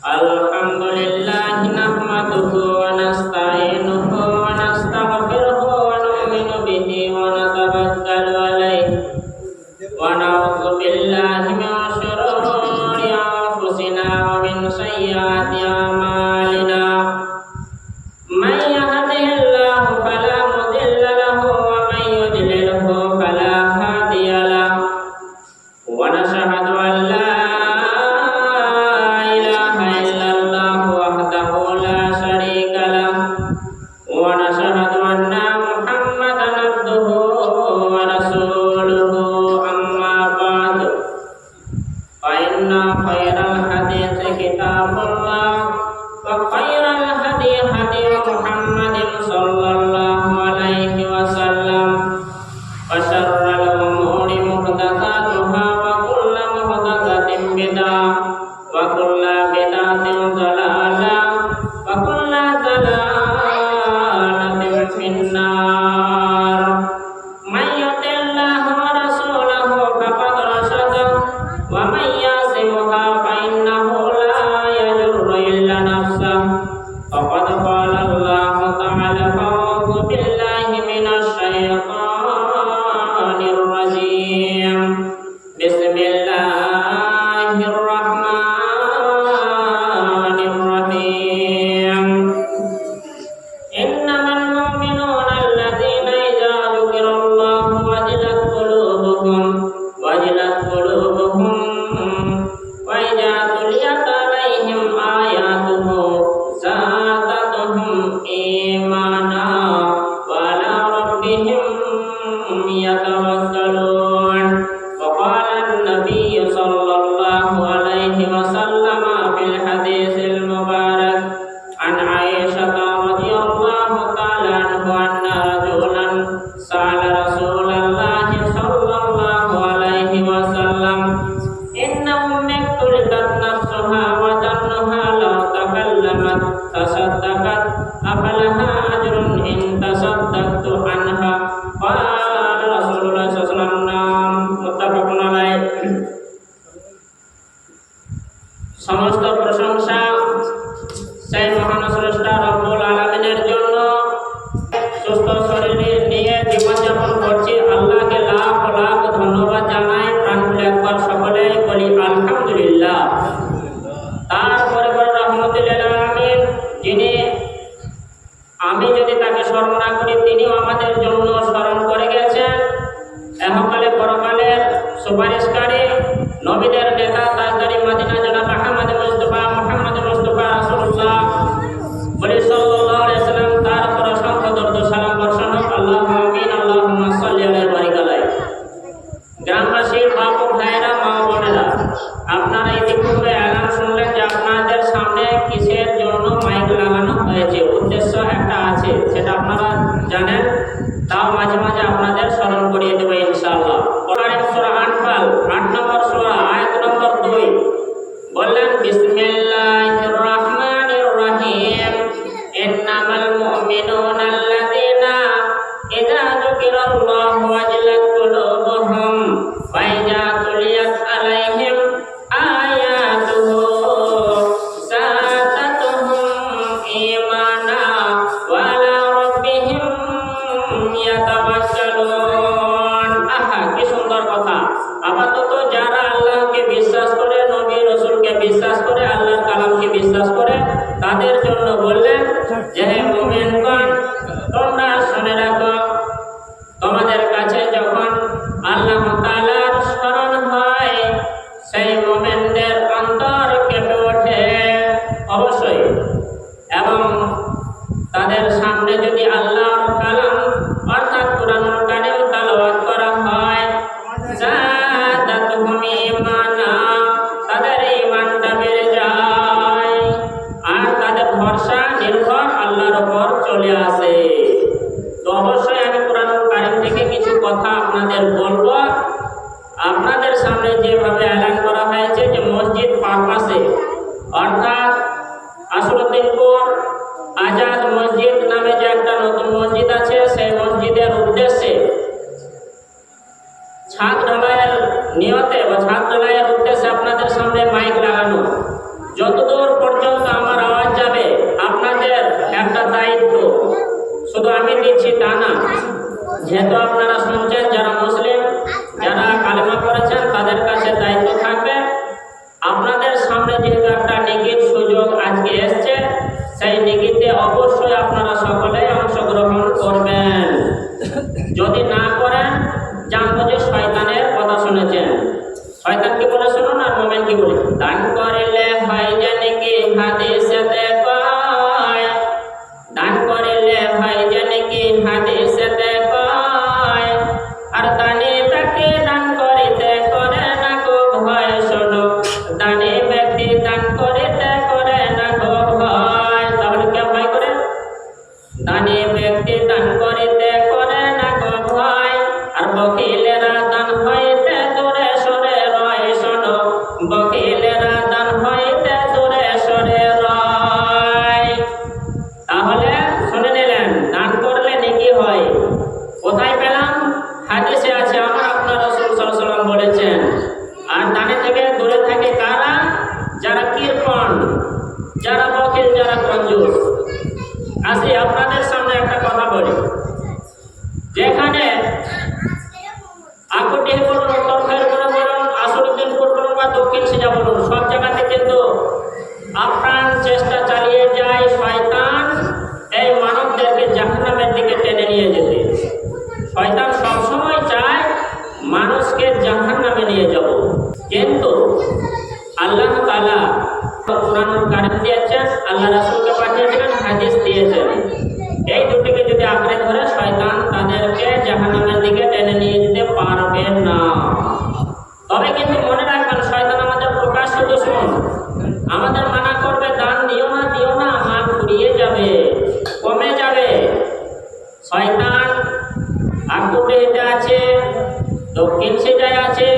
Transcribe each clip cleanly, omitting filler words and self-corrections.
Alhamdulillah nahmaduhu wa nasta'inuhu wa nastaghfiruhu wa nu'minu bihi wa natawakkalu alayhi wa na'udzu billahi min shururi anfusina wa min sayyiati a'malina. Man yahdihillahu fala mudilla lahu wa man yudlilhu fala hadiya lahu. Wa nashhadu an la সমস্ত প্রশংসা সেই মহান স্রষ্টা রব্বুল আলামিনের জন্য। সুস্থ শরীর নিয়ে জীবনযাপন করছি, আল্লাহকে লাখ লাখ ধন্যবাদ জানাই। প্রাণ খুলে একবার সকলে বলি আলহামদুলিল্লাহ। তারপরে রহমতুল্লিল আলামিন, যিনি আমি যদি তাকে স্মরণ না করি তিনিও আমাদের জন্য স্মরণ করে গেছেন। এহকালে পরকালের সুপারিশকারী, নবীদের নেতা, তাজদারি মদিনা জনাব আহমদ মুস্তাফা রাসূলুল্লাহ বলি সাল্লাল্লাহু আলাইহি ওয়াসাল্লাম, তার উপর অসংখ্য দরুদ ও সালাম বর্ষণ হোক। আল্লাহুম্মা আমিন। আল্লাহুম্মা সাল্লি আলা বারিক আলাইহি। গ্রামবাসী, বাপ ভাইয়েরা, মা বোনেরা, আপনারা ইতিপূর্বে এলান শুনলেন যে আপনাদের সামনে কিসের জন্য মাইক লাগানো হয়েছে। উদ্দেশ্য একটা আছে, সেটা আপনারা জানেন, তাও মাঝে মাঝে আপনাদের স্মরণ করিয়ে দেবো ইনশাআল্লাহ। কোরআনের সূরা আনফাল ৮ নম্বর সূরা আয়াত নম্বর ২ বললেন, বিসমিল্লাহির রহমানির রহিম, ইন্নামাল মুমিনুনা আল্লাযীনা ইযা যুকিরাল্লাহু ওয়াজিলাত কুলুবুহুম ওয়া ইযা তুলিয়াত আলাইহিম আয়াতুহু যাদাতুহুম ঈমানা ওয়া আলা রাব্বিহিম ইয়াতাওয়াক্কালুন। আহা, কি সুন্দর কথা। আপাতত যারা আল্লাহকে বিশ্বাস করে, নবী রাসূলকে বিশ্বাস করে, আল্লাহর কালামকে বিশ্বাস করে, তাদের জন্য বললেন যে হে মুমিনগণ, তোমরা শুনে রাখো, তোমাদের কাছে যখন আল্লাহ তাআলার স্মরণ হয়, সেই মুমিনদের অন্তর কেঁপে ওঠে অবশ্যই। এবং তাদের সামনে যদি আল্লাহর কালাম অর্থাৎ কুরআনুল কারীম তেলাওয়াত করা হয়, যাদাতুহুম ঈমানা, তাদের ঈমানটা বেড়ে যায় আর তাদের ভরসা নির্ভর আল্লাহর উপর চলে আসে। তো অবশ্যই আমি কুরআনুল কারীম থেকে কিছু কথা আপনাদের বলবো। আপনাদের সামনে যেভাবে এলান করা হয়েছে যে মসজিদ পারপাসে, অর্থাৎ আসলুদ্দিনপুর আজাদ মসজিদ নামে যে একটা নতুন দায়িত্ব শুধু আমি দিচ্ছি তা না। যেহেতু আপনারা শুনছেন, যারা মুসলিম, যারা কালেমা করেছেন, তাদের কাছে দায়িত্ব থাকবে। আপনাদের সামনে যেহেতু একটা নেকির সুযোগ আজকে এসছে, সেই নেকিতে অবশ্যই আপনারা সকলে অংশগ্রহণ করবেন। যদি না করেন, জানবো যে শয়তানের কথা শুনেছেন। শয়তান কি বলে শুনুন, আর মোমেন কি বলে। দান করিলে হয় যে নেকি, হাদিসেতে কয়। দান করিলে হয় যে নেকি, হাদিসেতে কয়। আর দানি ব্যক্তি দান করিতে করে না গো ভয়, শোনো। দানি ব্যক্তি দান করিতে করে না গো ভয়। তাহলে কে ভয় করে? দানি ব্যক্তি দান করিতে করে না গো ভয়। আর বকিলেরা দান হইতে দূরে সরে রয়, শোনো। বকিলেরা দান হইতে দূরে সরে রয়। তাহলে শুনে নিলেন, দান করলে নেকি হয়। কোথায় পেলাম? হাদিসে আছে, আমার আপনার রাসূল সাল্লাল্লাহু আলাইহি ওয়াসাল্লাম বলেছেন। আর দানে থেকে দূরে থাকে কারা? যারা কৃপণ, যারা বকিল, যারা কঞ্জুস। আসি আপনাদের সামনে একটা কথা বলি। যেখানে আকুটি বলুন, উত্তর ফের বলুন, আসরুদ্দিনপুর বলুন বা দক্ষিণ সিজা বলুন, সব জায়গাতে কিন্তু আপ্রাণ চেষ্টা চালিয়ে যায় শয়তান এই মানবদেরকে জাহান্নামের দিকে টেনে নিয়ে যেতে। শয়তান সবসময় চায় মানুষকে জাহান্নামে নিয়ে যাব। কিন্তু আল্লাহ তাআলা কুরআনুল কারীম দিয়েছেন, আল্লাহ রাসূলকে পাঠিয়েছেন, হাদিস দিয়েছেন। এই দুটিকে যদি আঁকড়ে ধরে, শয়তান তাদেরকে জাহান্নামের দিকে টেনে নিয়ে যেতে পারবে না। তবে কিন্তু মনে রাখবেন, শয়তান আমাদের প্রকাশ্য দুশমন। আমাদের মানা করবে, দান দিও না, দিও না, মাল ফুরিয়ে যাবে, কমে যাবে। শয়তান আকুটিতে আছে, দক্ষিণ সিজায় আছে,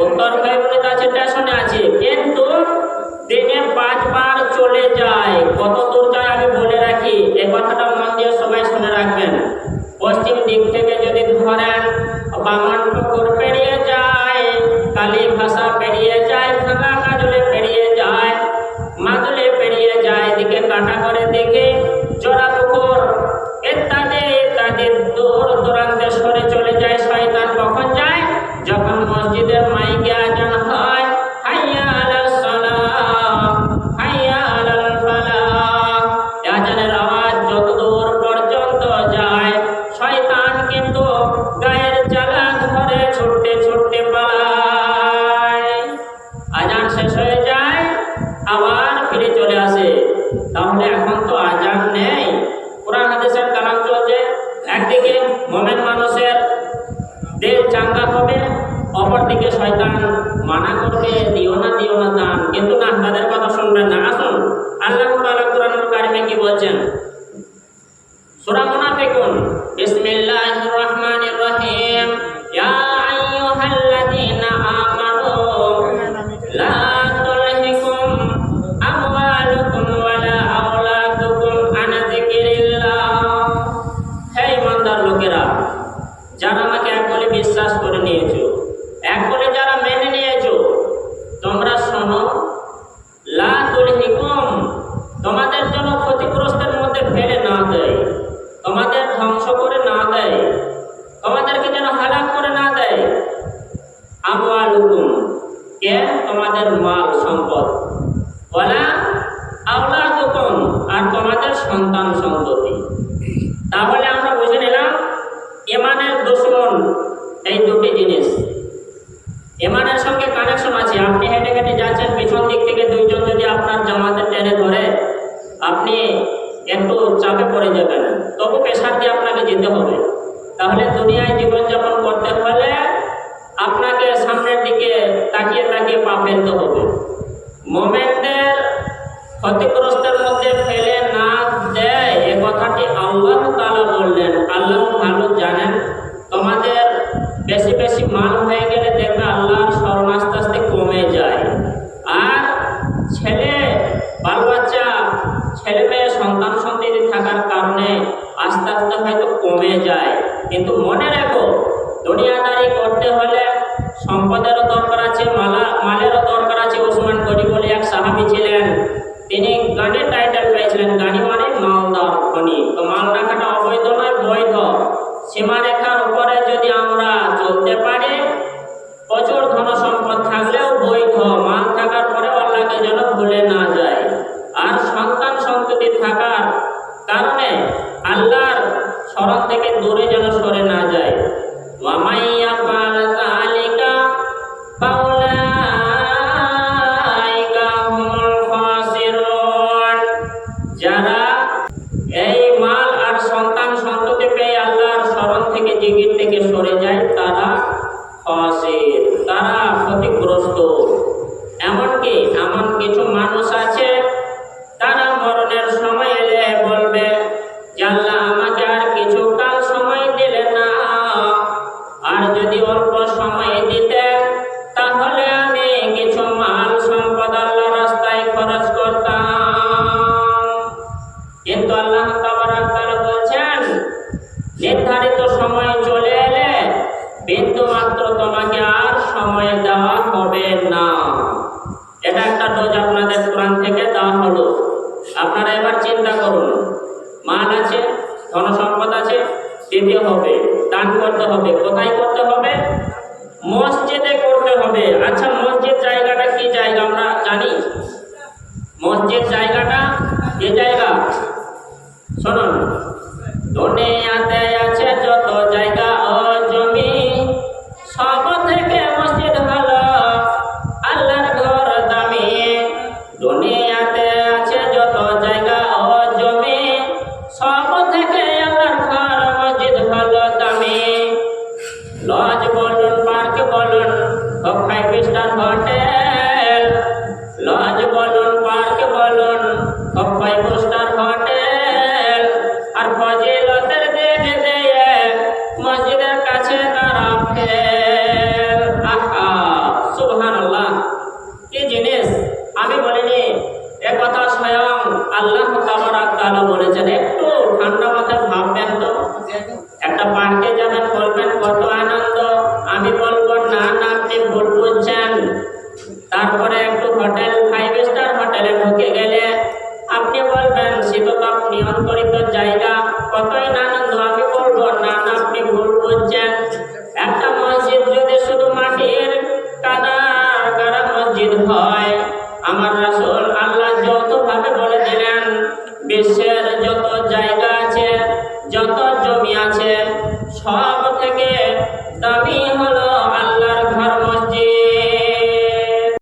উত্তর ফাইবরিতে আছে, স্টেশনে আছে, কিন্তু দিনে 5 বার চলে যায়। কত দূর যায় আমি বলে রাখি, এই কথাটা মন দিয়ে সবাই শুনে রাখবেন। পশ্চিম দিক থেকে যদি ধরেন, বামনপুকুর পেরিয়ে যায়, কালী ভাষা পেরিয়ে যায়, ভাঙা কাজলে পেরিয়ে যায়, মাদুলে পেরিয়ে যায়, এদিকে কাটা করে দেখে জোড়াপুকুর ইত্যাদি ইত্যাদি দূর দূরান্তে সরে চলে যায়। শয়তান কখন যায়? যখন মসজিদের মাইকে আজান হয়, হাইয়া আলাস সালাহ, হাইয়া আলাল ফালাহ। আজানের আওয়াজ যত দূর পর্যন্ত যায়, শয়তান কিন্তু গায়ের জ্বালা ধরে ছুটতে ছুটতে পালায়। আজান শেষ হয়ে যায়, আবার ফিরে চলে আসে। তাহলে এখন তো আজান নেই, কোরআন হাদিসের কালাম চলছে। একদিকে মোমেন মানুষের দিল চাঙ্গা হবে, অপরদিকে শয়তান মানা করবে, দিও না, দিও না দান, কিন্তু না, তাদের কথা শুনবেন না। আসুন আল্লাহ তাআলা কুরআনুল কারীমে কি বলছেন? সূরা মুনাফিকুন, বিসমিল্লাহির রহমানির রহিম। ইয়া আইয়ুহাল্লাযীনা আমানু লা তুলহিকুম আমওয়ালুকুম ওয়ালা আওলাদুকুম আন যিকরিল্লাহ। হে ঈমানদার লোকেরা, যারা আমাকে এক বলে বিশ্বাস করে নিয়েছো, এক বলে যারা মেনে নিয়েছো, তোমরা শোনো। লা তুলহিকুম, তোমাদের জন্য ক্ষতিগ্রস্তের মধ্যে ফেলে না দেয়, তোমাদের ধ্বংস করে না দেয়, তোমাদেরকে যেন হালাক করে না দেয়। আমওয়ালুকুম, কে? তোমাদের মাল সম্পদ। ওয়ালা আওলাদুকুম, আর তোমাদের সন্তান সন্ততি। তাহলে আমরা বুঝে নিলাম ঈমানের দুশমন এই দুটি জিনিস। ঈমানের সঙ্গে কানেকশন আছে। আপনি হেঁটে হেঁটে যাচ্ছেন, পিছন দিক থেকে দুইজন যদি আপনার জামাতে টেনে ধরে, আপনি একটু চাপে পড়ে যাবেন, তবু পেশার দিয়ে আপনাকে যেতে হবে। তাহলে দুনিয়ায় জীবনযাপন করতে হলে আপনাকে সামনের দিকে তাকিয়ে তাকিয়ে পা ফেলতে হবে। মোমেনদের ক্ষতিগ্রস্তের মধ্যে ফেলে না দেয়, এ কথাটি আল্লাহ তাআলা বললেন। আল্লাহ ভালো জানেন, তোমাদের বেশি বেশি মাল হয়ে গেলে দেখবে আল্লাহর স্মরণ আস্তে আস্তে কমে যায়। আর ছেলে বাল বাচ্চা, ছেলে মেয়ে, সন্তান সন্ততি থাকার কারণে আস্তে আস্তে হয়তো কমে যায়। কিন্তু মনে রাখো, দুনিয়াদারি করতে হলে সম্পদেরও দরকার আছে, মালেরও দরকার আছে। ওসমান গনি বলে এক সাহাবী ছিলেন, তিনি গানের টাইটেল পেয়েছিলেন, গানি মানে মালদার খনি। আপনারা এবার চিন্তা করুন, মাল আছে, ধন সম্পদ আছে, দিতে হবে, দান করতে হবে। কোথায় করতে হবে? মসজিদে করতে হবে। আচ্ছা, মসজিদ জায়গাটা কি জায়গা আমরা জানি? মসজিদ জায়গাটা কি জায়গা? শুনুন, দুনিয়াতে আছে যত জায়গা ও জমি, সব থেকে মসজিদ হলো আল্লাহর ঘর দামি। দুনিয়াতে আছে যত জায়গা ও জমি, সব থেকে আল্লাহর ঘর মসজিদ হলো দামি। লজ বলুন, পার্ক বলুন, 5 স্টার হোটেল, লজ বলুন, পার্ক বলুন, 5 স্টার হোটেল, আর ফজিলতের দিক দিয়ে মসজিদের কাছে তারা ফেল। আহা, সুবহানাল্লাহ, কি জিনিস! আমি বলিনি, এ কথা স্বয়ং আল্লাহ তাবারাক তাআলা বলেছেন। একটু ঠান্ডা মাথায় ভাববেন তো। একটা পার্কে যাবেন, বলবেন কত আনন্দ, আমি বলবো না না, আপনি ভুল বুঝছেন। তারপরে একটু হোটেল, 5 স্টার হোটেলে ঢুকে গেলে আপনি বলবেন শীততাপ নিয়ন্ত্রিত জায়গা, কতই না আনন্দ, আমি বলবো না না, আপনি ভুল বুঝছেন। একটা মসজিদ যদি শুধু মাটির কাদার গাড়া মসজিদ হয়, আমার রাসূল আল্লাহ যতভাবে বলে দিলেন, বিশ্বের যত